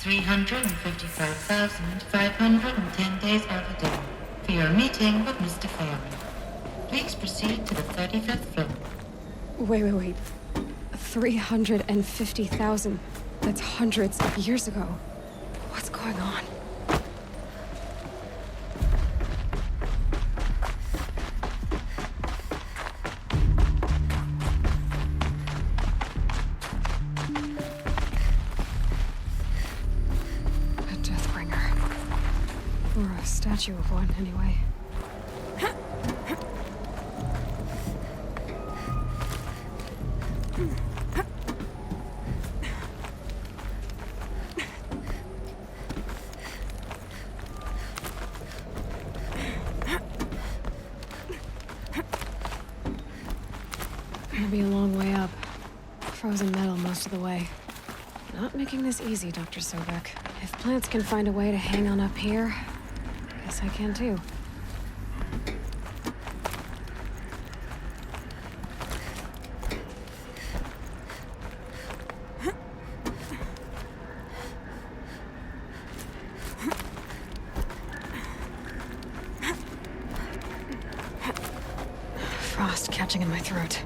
355,510 days overdue for your meeting with Mr. Faro. Please proceed to the 35th floor. Wait. 350,000. That's hundreds of years ago. What's going on? A deathbringer. Or a statue of one, anyway. Gonna be a long way up. Frozen metal most of the way. Not making this easy, Dr. Sobek. If plants can find a way to hang on up here, guess I can too. Frost catching in my throat.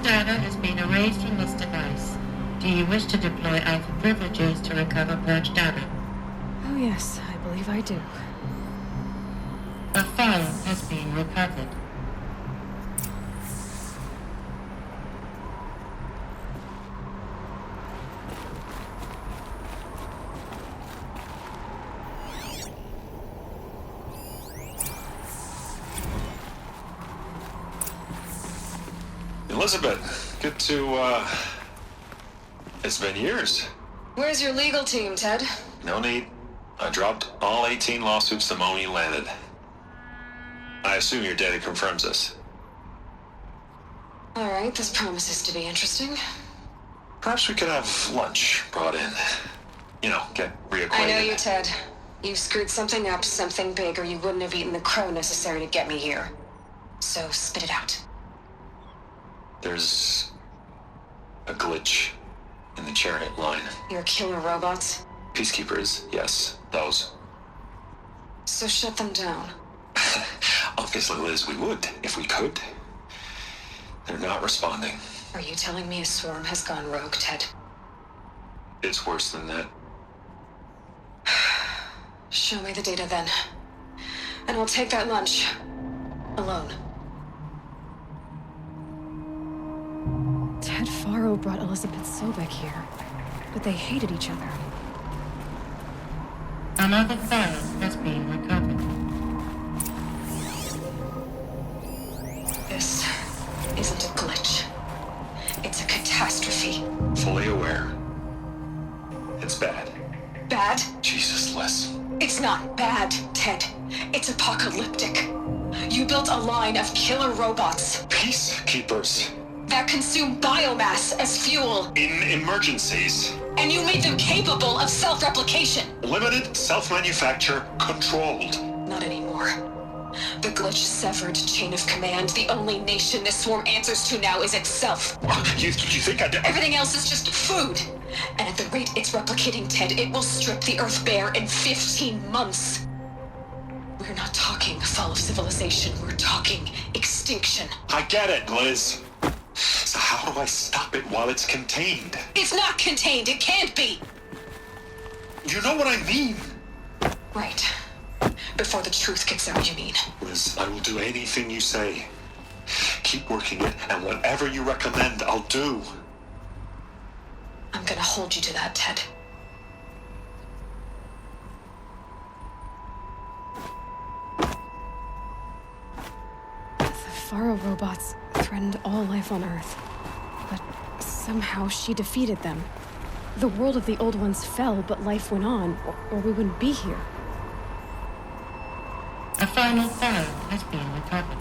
Data has been erased from this device. Do you wish to deploy Alpha privileges to recover purged data? Oh yes, I believe I do. A file has been recovered. Elizabeth, good to, it's been years. Where's your legal team, Ted? No need. I dropped all 18 lawsuits the moment you landed. I assume your data confirms this. All right, this promises to be interesting. Perhaps we could have lunch brought in. You know, get reacquainted. I know you, Ted. You screwed something up, something big, or you wouldn't have eaten the crow necessary to get me here. So spit it out. There's a glitch in the chariot line. Your killer robots? Peacekeepers, yes, those. So shut them down. Obviously, Liz, we would, if we could. They're not responding. Are you telling me a swarm has gone rogue, Ted? It's worse than that. Show me the data then. And I'll take that lunch. Alone. Ted Faro brought Elizabeth Sobek here, but they hated each other. Another file has been recovered. This isn't a glitch. It's a catastrophe. Fully aware. It's bad. Bad? Jesus, Liz. It's not bad, Ted. It's apocalyptic. You built a line of killer robots Peacekeepers. that consume biomass as fuel, In emergencies. and you made them capable of self-replication. Limited, self-manufacture, controlled. Not anymore. The glitch severed chain of command. The only nation this swarm answers to now is itself. You think I did? Everything else is just food. And at the rate it's replicating, Ted, it will strip the Earth bare in 15 months. We're not talking fall of civilization. We're talking extinction. I get it, Liz. So how do I stop it while it's contained? It's not contained. It can't be. You know what I mean? Right. Before the truth gets out, you mean? Liz, I will do anything you say. Keep working it, and whatever you recommend, I'll do. I'm gonna hold you to that, Ted. The Faro robots threatened all life on Earth. But somehow she defeated them. The world of the old ones fell, but life went on, or we wouldn't be here. A final Faro has been recovered.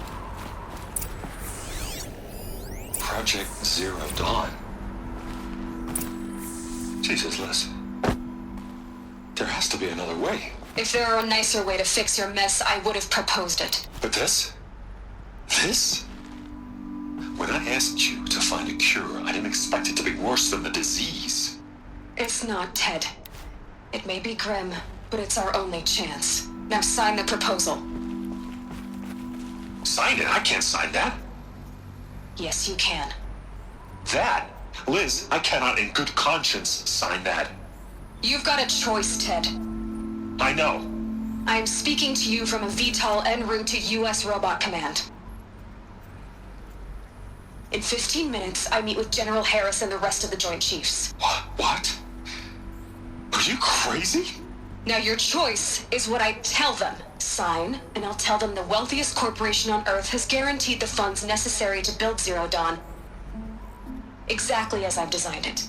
Project Zero Dawn. Jesus, Liz. There has to be another way. If there were a nicer way to fix your mess, I would have proposed it. But this? This? When I asked you to find a cure, I didn't expect it to be worse than the disease. It's not, Ted. It may be grim, but it's our only chance. Now sign the proposal. Sign it? I can't sign that. Yes, you can. That? Liz, I cannot in good conscience sign that. You've got a choice, Ted. I know. I am speaking to you from a VTOL en route to U.S. Robot Command. In 15 minutes, I meet with General Harris and the rest of the Joint Chiefs. What? Are you crazy? Now your choice is what I tell them. Sign, and I'll tell them the wealthiest corporation on Earth has guaranteed the funds necessary to build Zero Dawn. Exactly as I've designed it.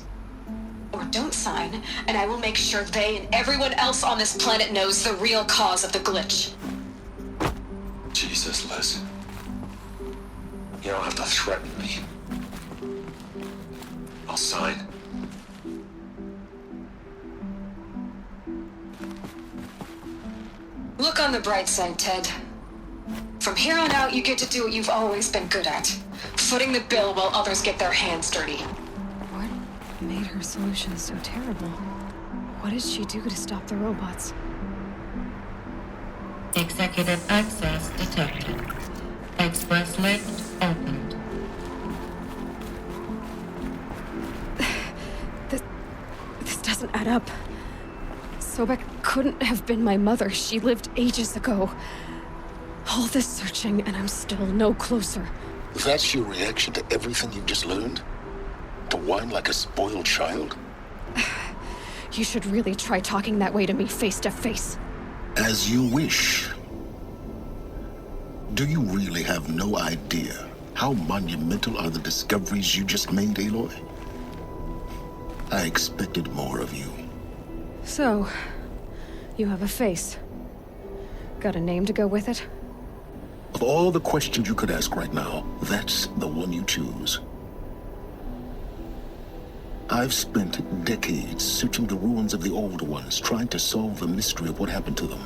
Or don't sign, and I will make sure they and everyone else on this planet knows the real cause of the glitch. Jesus, Liz. You don't have to threaten me. I'll sign. Look on the bright side, Ted. From here on out, you get to do what you've always been good at. Footing the bill while others get their hands dirty. What made her solution so terrible? What did she do to stop the robots? Executive access detected. Express lift opened. This doesn't add up. Sobek couldn't have been my mother. She lived ages ago. All this searching, and I'm still no closer. That's your reaction to everything you've just learned? To whine like a spoiled child? You should really try talking that way to me face to face. As you wish. Do you really have no idea how monumental are the discoveries you just made, Aloy? I expected more of you. So, you have a face. Got a name to go with it? Of all the questions you could ask right now, that's the one you choose. I've spent decades searching the ruins of the old ones, trying to solve the mystery of what happened to them.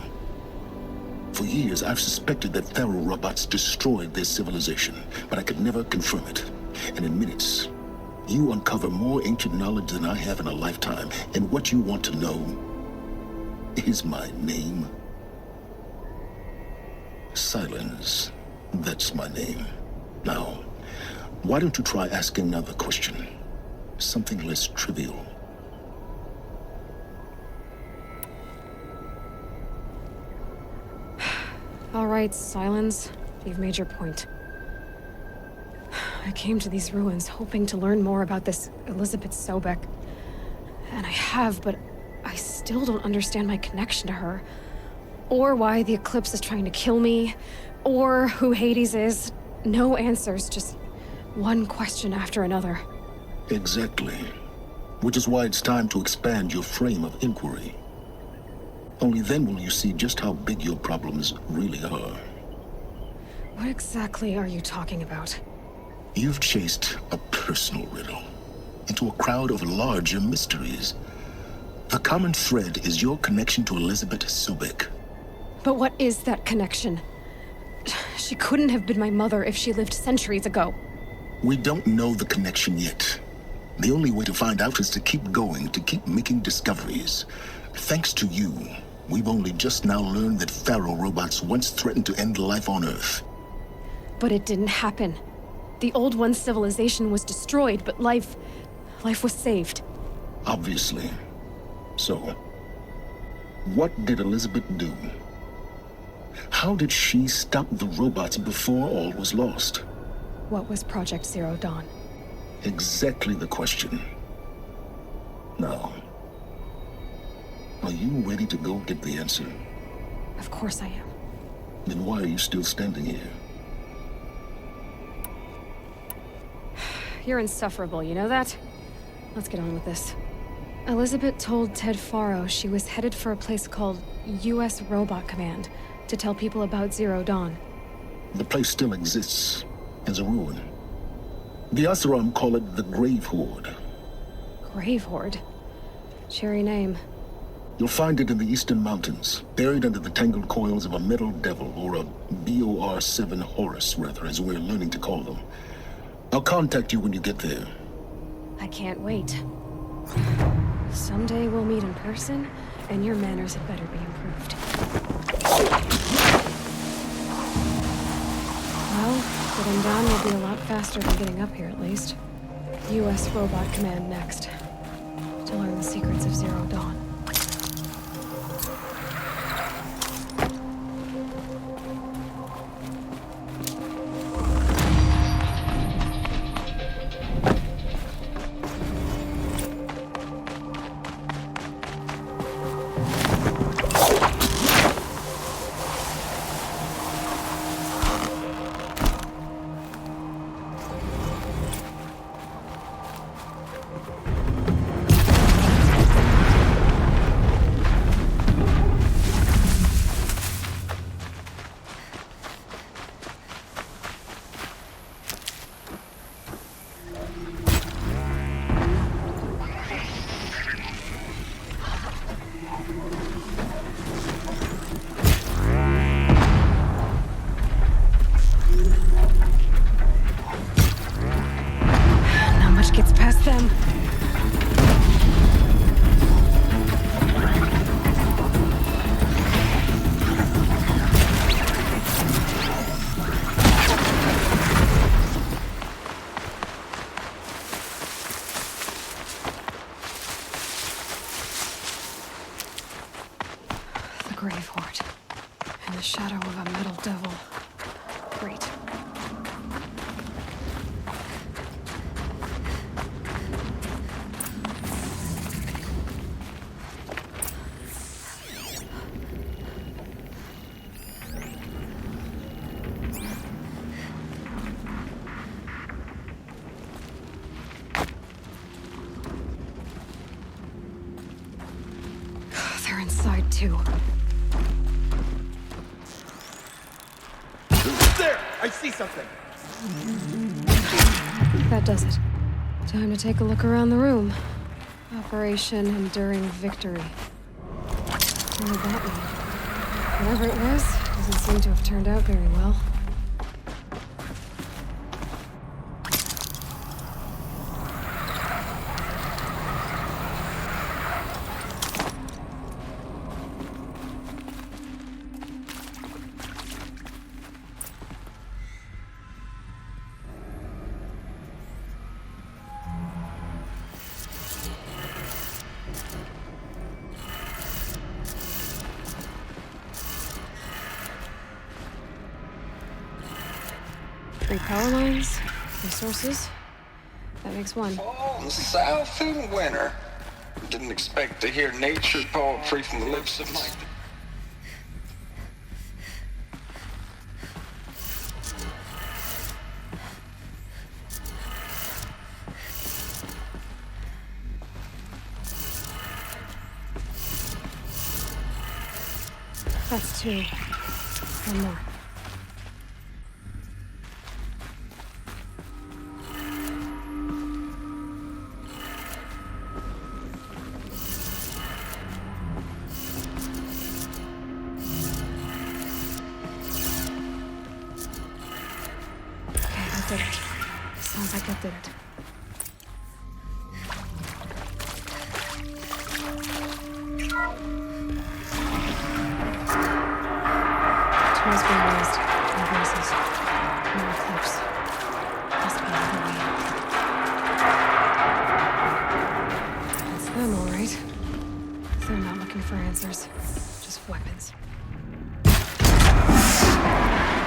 For years, I've suspected that Faro robots destroyed their civilization, but I could never confirm it. And in minutes, you uncover more ancient knowledge than I have in a lifetime, and what you want to know is my name. Silence. That's my name. Now, why don't you try asking another question? Something less trivial. All right, Silence. You've made your point. I came to these ruins hoping to learn more about this Elizabeth Sobek. And I have, but I still don't understand my connection to her. Or why the Eclipse is trying to kill me. Or who Hades is. No answers, just one question after another. Exactly. Which is why it's time to expand your frame of inquiry. Only then will you see just how big your problems really are. What exactly are you talking about? You've chased a personal riddle into a crowd of larger mysteries. The common thread is your connection to Elizabeth Sobek. But what is that connection? She couldn't have been my mother if she lived centuries ago. We don't know the connection yet. The only way to find out is to keep going, to keep making discoveries. Thanks to you, we've only just now learned that Faro robots once threatened to end life on Earth. But it didn't happen. The Old One's civilization was destroyed, but life was saved. Obviously. So, what did Elizabeth do? How did she stop the robots before all was lost? What was Project Zero Dawn? Exactly the question. Now, are you ready to go get the answer? Of course I am. Then why are you still standing here? You're insufferable, you know that? Let's get on with this. Elizabeth told Ted Faro she was headed for a place called U.S. Robot Command to tell people about Zero Dawn. The place still exists, as a ruin. The Oseram call it the Grave Horde. Grave Horde? Cheery name. You'll find it in the Eastern Mountains, buried under the tangled coils of a metal devil, or a BOR-7 Horus, rather, as we're learning to call them. I'll contact you when you get there. I can't wait. Someday we'll meet in person, and your manners had better be improved. Well, getting down will be a lot faster than getting up here, at least. U.S. Robot Command next. To learn the secrets of Zero Dawn. Gets past them. The Grave Horde. In the shadow of a metal devil. Great. They're inside, too. There! I see something! That does it. Time to take a look around the room. Operation Enduring Victory. What did that mean? Whatever it was, doesn't seem to have turned out very well. Three power lines, resources. That makes one. Fall and south and winter. Didn't expect to hear nature poetry from the lips of my... That's two. One more. Sounds like that did it. Tools being raised. No voices. No eclipse. Must be another way out. It's them, all right. They're not looking for answers. Just weapons.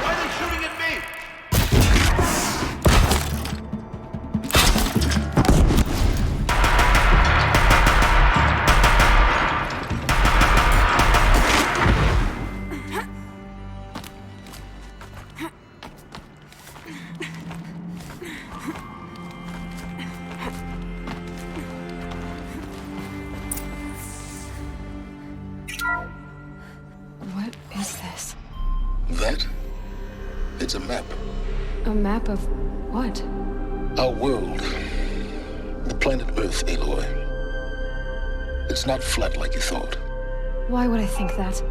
Why are they shooting at me? What is this? That? It's a map. A map of what? Our world. The planet Earth, Aloy. It's not flat like you thought. Why would I think that?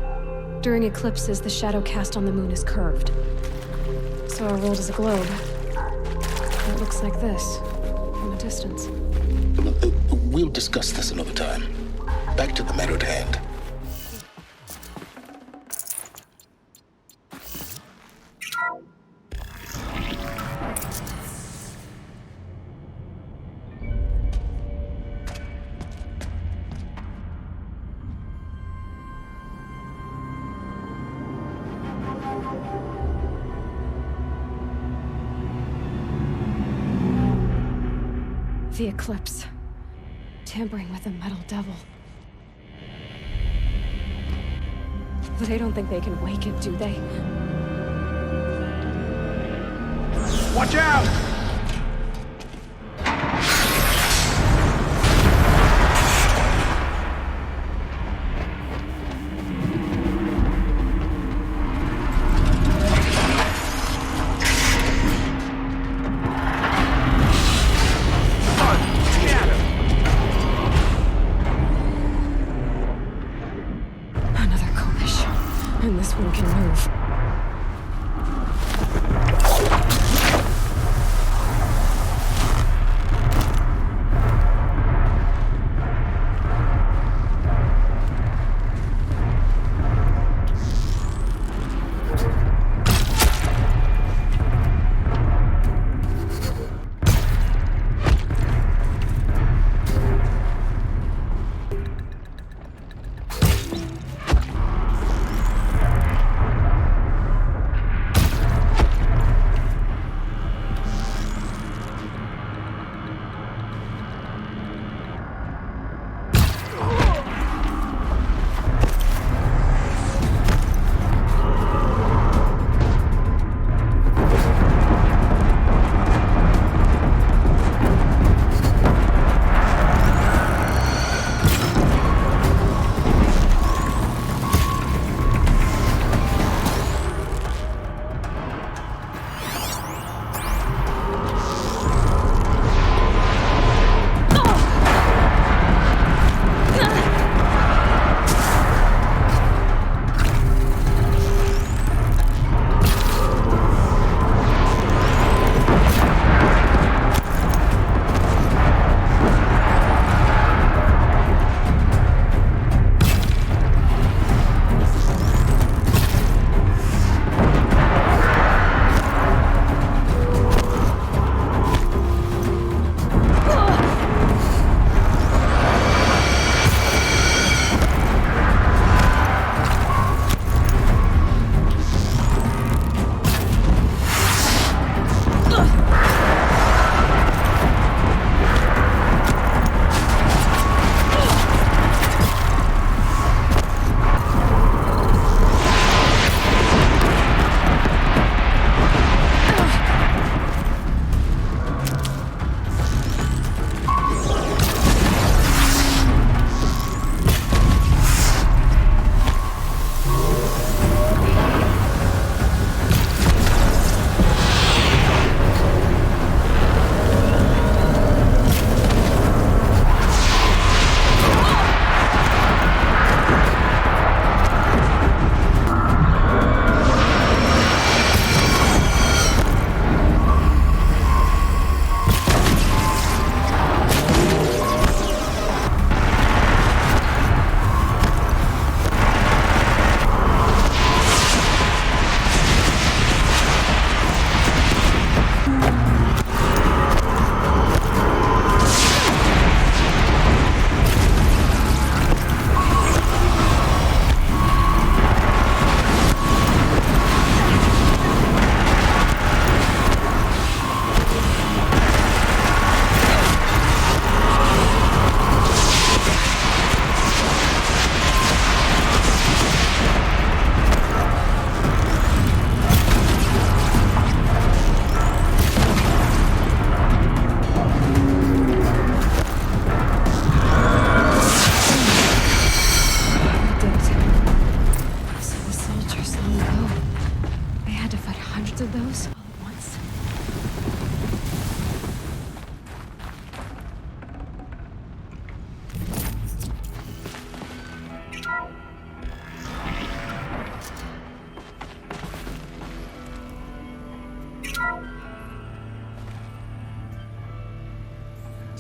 During eclipses, the shadow cast on the moon is curved. So our world is a globe. It looks like this, from a distance. We'll discuss this another time. Back to the matter at hand. The eclipse. Tampering with the metal devil. They don't think they can wake it, do they? Watch out! Another Kobish. And this one can move.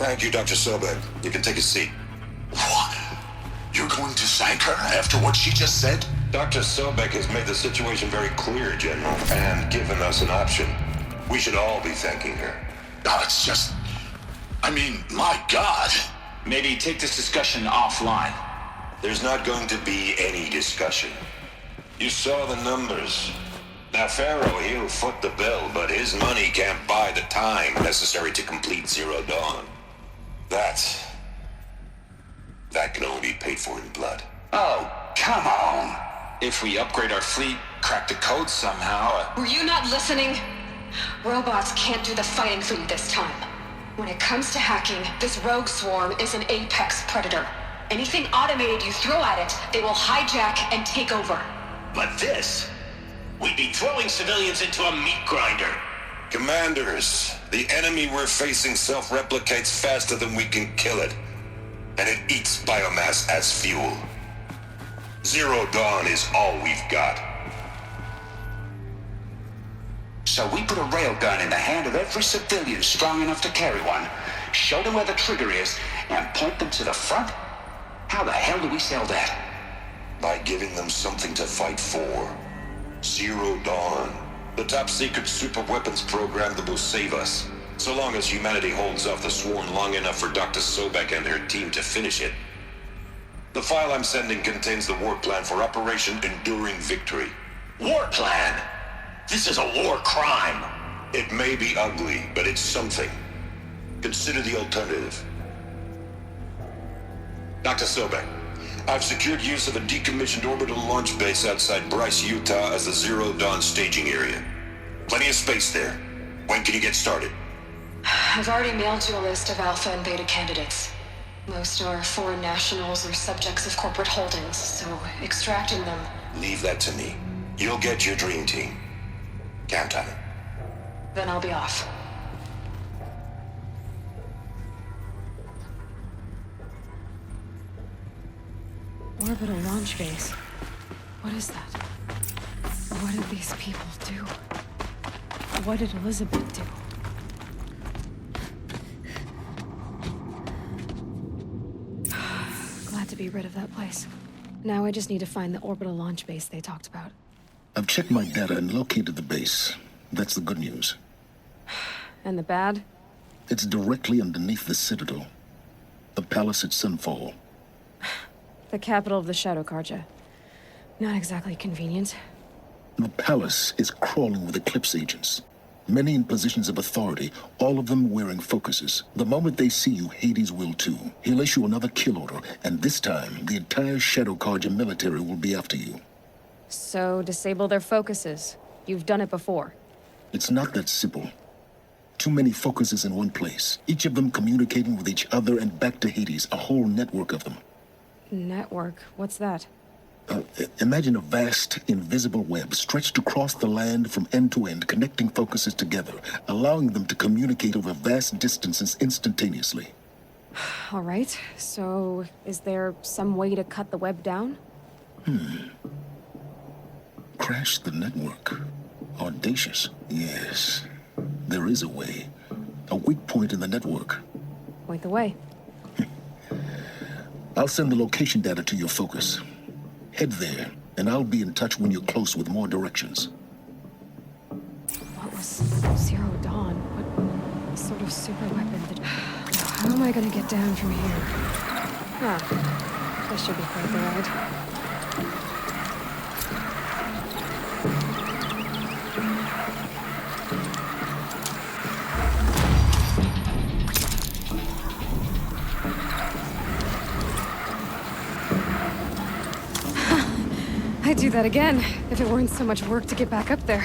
Thank you, Dr. Sobek. You can take a seat. What? You're going to thank her after what she just said? Dr. Sobek has made the situation very clear, General, and given us an option. We should all be thanking her. Oh, it's just... I mean, my God. Maybe take this discussion offline. There's not going to be any discussion. You saw the numbers. Now, Faro, he'll foot the bill, but his money can't buy the time necessary to complete Zero Dawn. That can only be paid for in blood. Oh, come on. If we upgrade our fleet, crack the code somehow... Were you not listening? Robots can't do the fighting for you this time. When it comes to hacking, this rogue swarm is an apex predator. Anything automated you throw at it, they will hijack and take over. But this... we'd be throwing civilians into a meat grinder. Commanders, the enemy we're facing self-replicates faster than we can kill it. And it eats biomass as fuel. Zero Dawn is all we've got. So we put a railgun in the hand of every civilian strong enough to carry one, show them where the trigger is, and point them to the front? How the hell do we sell that? By giving them something to fight for. Zero Dawn. The top-secret super-weapons program that will save us. So long as humanity holds off the swarm long enough for Dr. Sobek and her team to finish it. The file I'm sending contains the war plan for Operation Enduring Victory. War plan? This is a war crime. It may be ugly, but it's something. Consider the alternative. Dr. Sobek, I've secured use of a decommissioned orbital launch base outside Bryce, Utah as the Zero Dawn staging area. Plenty of space there. When can you get started? I've already mailed you a list of alpha and beta candidates. Most are foreign nationals or subjects of corporate holdings, so extracting them... Leave that to me. You'll get your dream team. Count on it. Then I'll be off. Orbital launch base. What is that? What did these people do? What did Elizabeth do? Glad to be rid of that place. Now I just need to find the orbital launch base they talked about. I've checked my data and located the base. That's the good news. And the bad? It's directly underneath the Citadel. The palace at Sunfall. The capital of the Shadow Carja. Not exactly convenient. The palace is crawling with Eclipse agents. Many in positions of authority, all of them wearing focuses. The moment they see you, Hades will too. He'll issue another kill order, and this time, the entire Shadow Carja military will be after you. So, disable their focuses. You've done it before. It's not that simple. Too many focuses in one place, each of them communicating with each other and back to Hades, a whole network of them. Network? What's that? Imagine a vast, invisible web stretched across the land from end to end, connecting focuses together, allowing them to communicate over vast distances instantaneously. All right, so is there some way to cut the web down? Crash the network. Audacious. Yes, there is a way. A weak point in the network. Point the way. I'll send the location data to your focus. Head there, and I'll be in touch when you're close with more directions. What was Zero Dawn? What sort of super weapon did... How am I gonna get down from here? This should be quite the ride. I'd do that again, if it weren't so much work to get back up there.